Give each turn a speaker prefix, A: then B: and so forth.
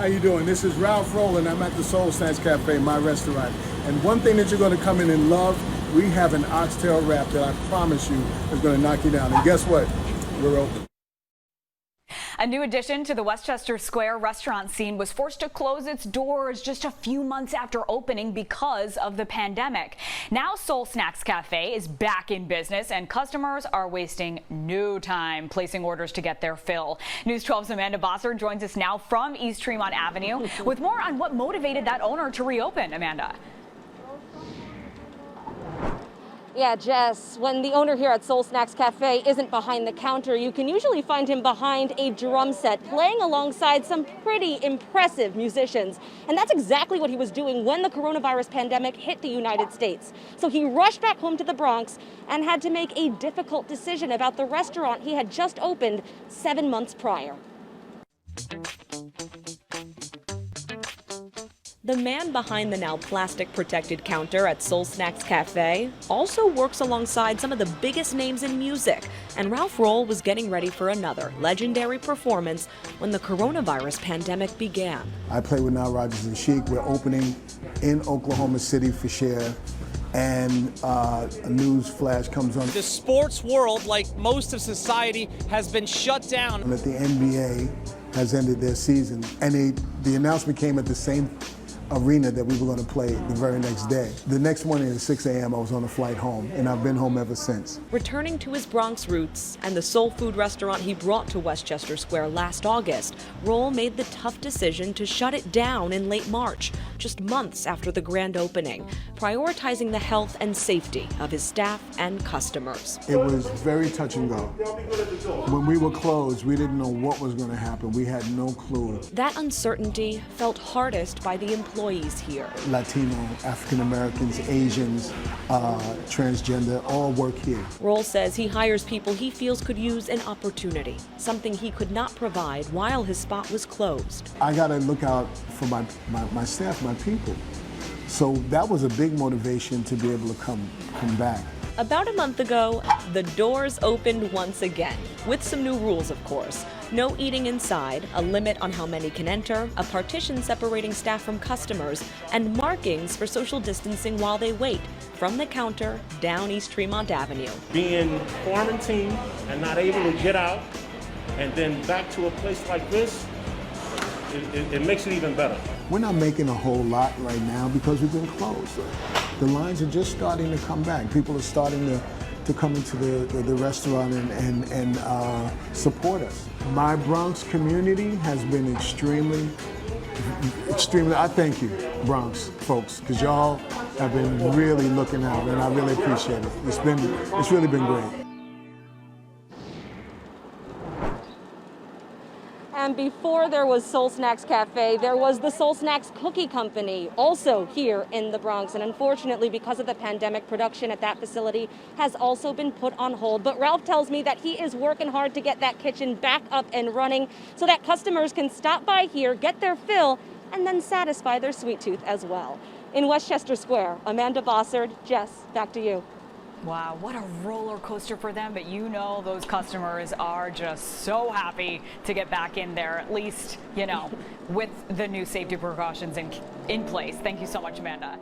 A: How you doing? This is Ralph Roland. I'm at the Soul Snacks Cafe, my restaurant. And one thing that you're going to come in and love, we have an oxtail wrap that I promise you is going to knock you down. And guess what? We're open.
B: A new addition to the Westchester Square restaurant scene was forced to close its doors just a few months after opening because of the pandemic. Now Soul Snacks Cafe is back in business and customers are wasting no time placing orders to get their fill. News 12's Amanda Bossard joins us now from East Tremont Avenue with more on what motivated that owner to reopen. Amanda.
C: Yeah, Jess, when the owner here at Soul Snacks Cafe isn't behind the counter, you can usually find him behind a drum set, playing alongside some pretty impressive musicians. And that's exactly what he was doing when the coronavirus pandemic hit the United States. So he rushed back home to the Bronx and had to make a difficult decision about the restaurant he had just opened 7 months prior. The man behind the now plastic-protected counter at Soul Snacks Cafe also works alongside some of the biggest names in music, and Ralph Roll was getting ready for another legendary performance when the coronavirus pandemic began.
A: I play with Nile Rodgers and Chic. We're opening in Oklahoma City for Cher. And a news flash comes on.
D: The sports world, like most of society, has been shut down.
A: And that the NBA has ended their season. And the announcement came at the same arena that we were going to play the very next day. The next morning at 6 a.m. I was on a flight home, and I've been home ever since.
C: Returning to his Bronx roots and the soul food restaurant he brought to Westchester Square last August, Roll made the tough decision to shut it down in late March, just months after the grand opening, prioritizing the health and safety of his staff and customers.
A: It was very touch and go. When we were closed, we didn't know what was going to happen. We had no clue.
C: That uncertainty felt hardest by the employees here.
A: Latino, African Americans, Asians, transgender, all work here.
C: Roll says he hires people he feels could use an opportunity, something he could not provide while his spot was closed.
A: I got to look out for my staff, my people. So that was a big motivation to be able to come back.
C: About a month ago, the doors opened once again, with some new rules, of course. No eating inside, a limit on how many can enter, a partition separating staff from customers, and markings for social distancing while they wait, from the counter down East Tremont Avenue.
E: Being quarantined and not able to get out, and then back to a place like this, it makes it even better.
A: We're not making a whole lot right now because we've been closed. The lines are just starting to come back. People are starting to come into the restaurant and support us. My Bronx community has been extremely, I thank you, Bronx folks, because y'all have been really looking out, and I really appreciate it. It's really been great.
C: And before there was Soul Snacks Cafe, there was the Soul Snacks Cookie Company, also here in the Bronx. And unfortunately, because of the pandemic, production at that facility has also been put on hold. But Ralph tells me that he is working hard to get that kitchen back up and running so that customers can stop by here, get their fill, and then satisfy their sweet tooth as well. In Westchester Square, Amanda Bossard. Jess, back to you.
B: Wow, what a roller coaster for them, but you know those customers are just so happy to get back in there, at least, you know, with the new safety precautions in place. Thank you so much, Amanda.